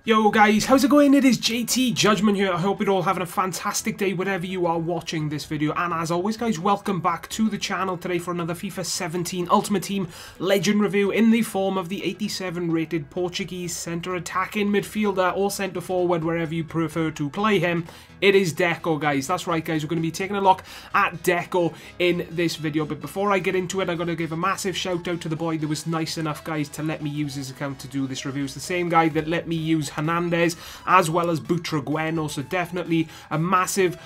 Yo guys, how's it going? It is JTJudgment here. I hope you're all having a fantastic day wherever you are watching this video. And as always guys, welcome back to the channel today for another FIFA 17 Ultimate Team Legend review in the form of the 87 rated Portuguese centre attacking midfielder or centre forward, wherever you prefer to play him. It is Deco, guys. That's right, guys. We're going to be taking a look at Deco in this video. But before I get into it, I'm going to give a massive shout out to the boy that was nice enough, guys, to let me use his account to do this review. It's the same guy that let me use Hernandez as well as Portugese. So definitely a massive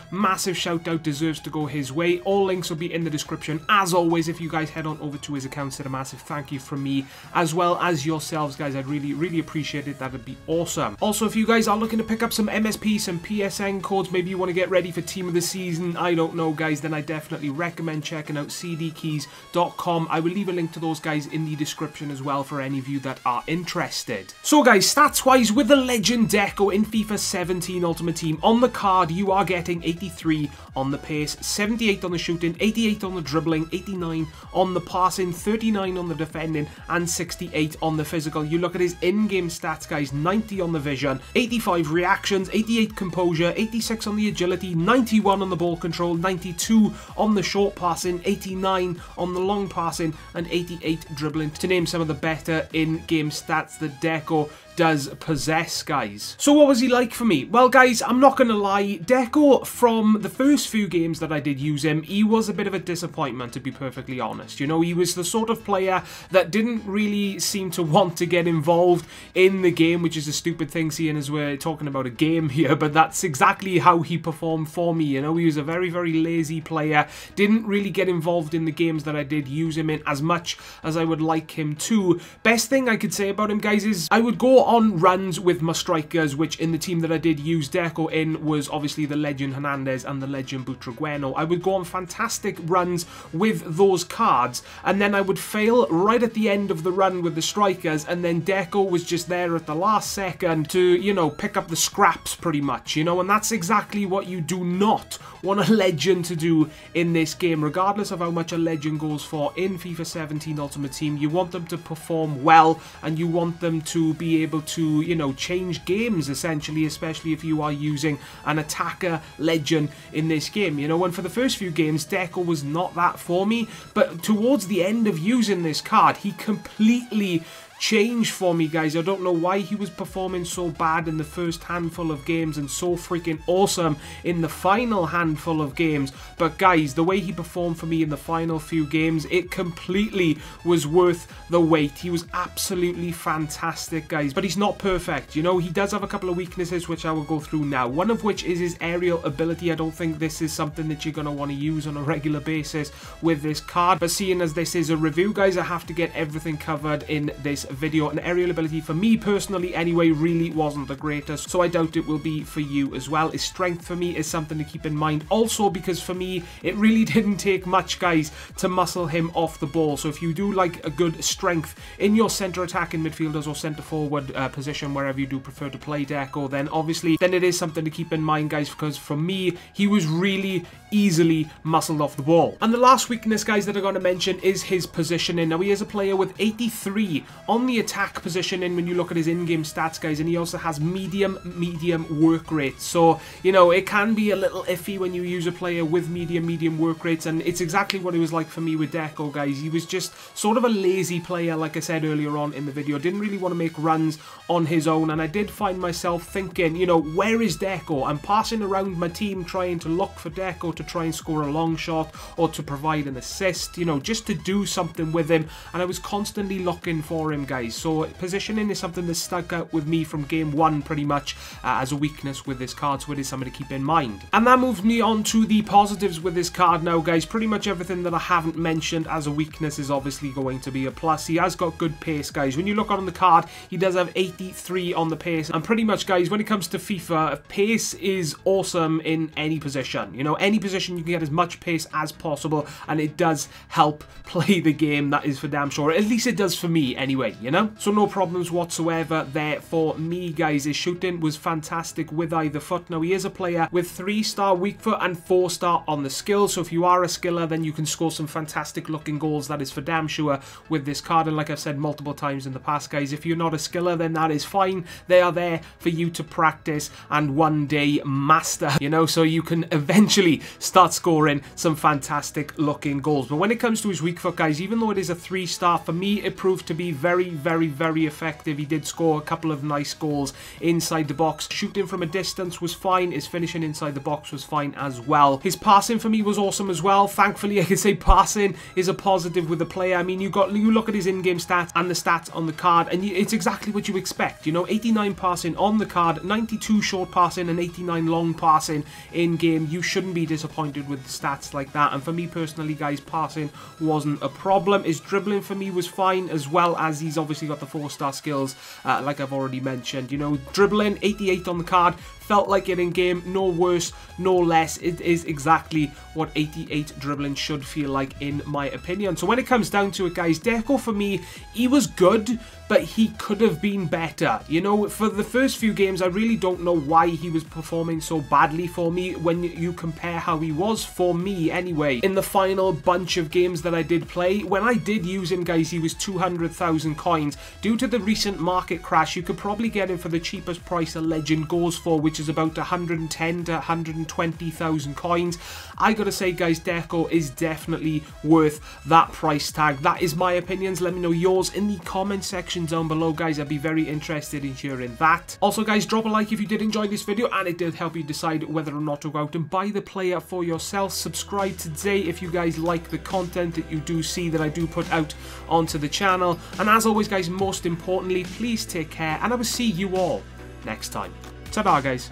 shout out deserves to go his way. All links will be in the description. As always, if you guys head on over to his account, said a massive thank you from me as well as yourselves, guys. I'd really appreciate it. That'd be awesome. Also, if you guys are looking to pick up some MSP, some PSN codes, maybe you want to get ready for team of the season, I don't know, guys, then I definitely recommend checking out cdkeys.com. I will leave a link to those guys in the description as well for any of you that are interested. So guys, stats wise, with the legend Deco in FIFA 17 Ultimate Team, on the card you are getting 83 on the pace, 78 on the shooting, 88 on the dribbling, 89 on the passing, 39 on the defending, and 68 on the physical. You look at his in-game stats, guys, 90 on the vision, 85 reactions, 88 composure, 86 on the agility, 91 on the ball control, 92 on the short passing, 89 on the long passing, and 88 dribbling, to name some of the better in-game stats that Deco does possess, guys. So what was he like for me? Well, guys, I'm not gonna lie, Deco, from the first few games that I did use him, he was a bit of a disappointment, to be perfectly honest. You know, he was the sort of player that didn't really seem to want to get involved in the game, which is a stupid thing seeing as we're talking about a game here, but that's exactly how he performed for me. You know, he was a very lazy player, didn't really get involved in the games that I did use him in as much as I would like him to. Best thing I could say about him, guys, is I would go on runs with my strikers, which in the team that I did use Deco in was obviously the legend Hernandez and the legend Portugese. I would go on fantastic runs with those cards, and then I would fail right at the end of the run with the strikers, and then Deco was just there at the last second to, you know, pick up the scraps pretty much, you know, and that's exactly what you do not want a legend to do in this game. Regardless of how much a legend goes for in FIFA 17 Ultimate Team, you want them to perform well, and you want them to be able to, you know, change games essentially, especially if you are using an attacker legend in this game, you know. And for the first few games, Deco was not that for me, but towards the end of using this card, he completely changed for me, guys. I don't know why he was performing so bad in the first handful of games and so freaking awesome in the final handful of games, but guys, the way he performed for me in the final few games, it completely was worth the wait. He was absolutely fantastic, guys, but he's not perfect, you know. He does have a couple of weaknesses which I will go through now, one of which is his aerial ability. I don't think this is something that you're going to want to use on a regular basis with this card, but seeing as this is a review, guys, I have to get everything covered in this video. And aerial ability for me personally anyway really wasn't the greatest, so I doubt it will be for you as well. His strength for me is something to keep in mind also, because for me it really didn't take much, guys, to muscle him off the ball. So if you do like a good strength in your centre attacking midfielders or centre forward position, wherever you do prefer to play Deco, then obviously then it is something to keep in mind, guys, because for me he was really easily muscled off the ball. And the last weakness, guys, that I'm going to mention is his positioning. Now, he is a player with 83 on the attack positioning when you look at his in-game stats, guys, and he also has medium work rate. So, you know, it can be a little iffy when you use a player with medium work rates, and it's exactly what it was like for me with Deco, guys. He was just sort of a lazy player, like I said earlier on in the video. Didn't really want to make runs on his own, and I did find myself thinking, you know, where is Deco? I'm passing around my team trying to look for Deco to try and score a long shot or to provide an assist, you know, just to do something with him, and I was constantly looking for him, guys. So positioning is something that stuck out with me from game one pretty much as a weakness with this card, so it is something to keep in mind. And that moves me on to the positives with this card now, guys. Pretty much everything that I haven't mentioned as a weakness is obviously going to be a plus. He has got good pace, guys. When you look on the card, he does have 83 on the pace, and pretty much, guys, when it comes to FIFA, pace is awesome in any position. You know, any position you can get as much pace as possible, and it does help play the game, that is for damn sure. At least it does for me anyway. way, you know? So no problems whatsoever there for me, guys. His shooting was fantastic with either foot. Now, he is a player with 3-star weak foot and 4-star on the skill. So if you are a skiller, then you can score some fantastic looking goals. That is for damn sure with this card. And like I've said multiple times in the past, guys, if you're not a skiller, then that is fine. They are there for you to practice and one day master, you know, so you can eventually start scoring some fantastic looking goals. But when it comes to his weak foot, guys, even though it is a 3-star, for me it proved to be very, very, very effective. He did score a couple of nice goals inside the box. Shooting from a distance was fine. His finishing inside the box was fine as well. His passing for me was awesome as well. Thankfully, I can say passing is a positive with the player. I mean, you look at his in-game stats and the stats on the card, and it's exactly what you expect. You know, 89 passing on the card, 92 short passing, and 89 long passing in game. You shouldn't be disappointed with stats like that. And for me personally, guys, passing wasn't a problem. His dribbling for me was fine, as well as he's obviously got the 4-star skills, like I've already mentioned. You know, dribbling 88 on the card, felt like it in game, no worse, no less. It is exactly what 88 dribbling should feel like, in my opinion. So when it comes down to it, guys, Deco for me, he was good, but he could have been better. You know, for the first few games, I really don't know why he was performing so badly for me when you compare how he was for me anyway. In the final bunch of games that I did play, when I did use him, guys, he was 200,000 coins. Due to the recent market crash, you could probably get him for the cheapest price a legend goes for, which is about 110 to 120,000 coins. I gotta say, guys, Deco is definitely worth that price tag. That is my opinions. Let me know yours in the comment section down below, guys. I'd be very interested in hearing that. Also, guys, drop a like if you did enjoy this video and it did help you decide whether or not to go out and buy the player for yourself. Subscribe today if you guys like the content that you do see that I do put out onto the channel. And as always, guys, most importantly, please take care, and I will see you all next time. Ta-da, guys.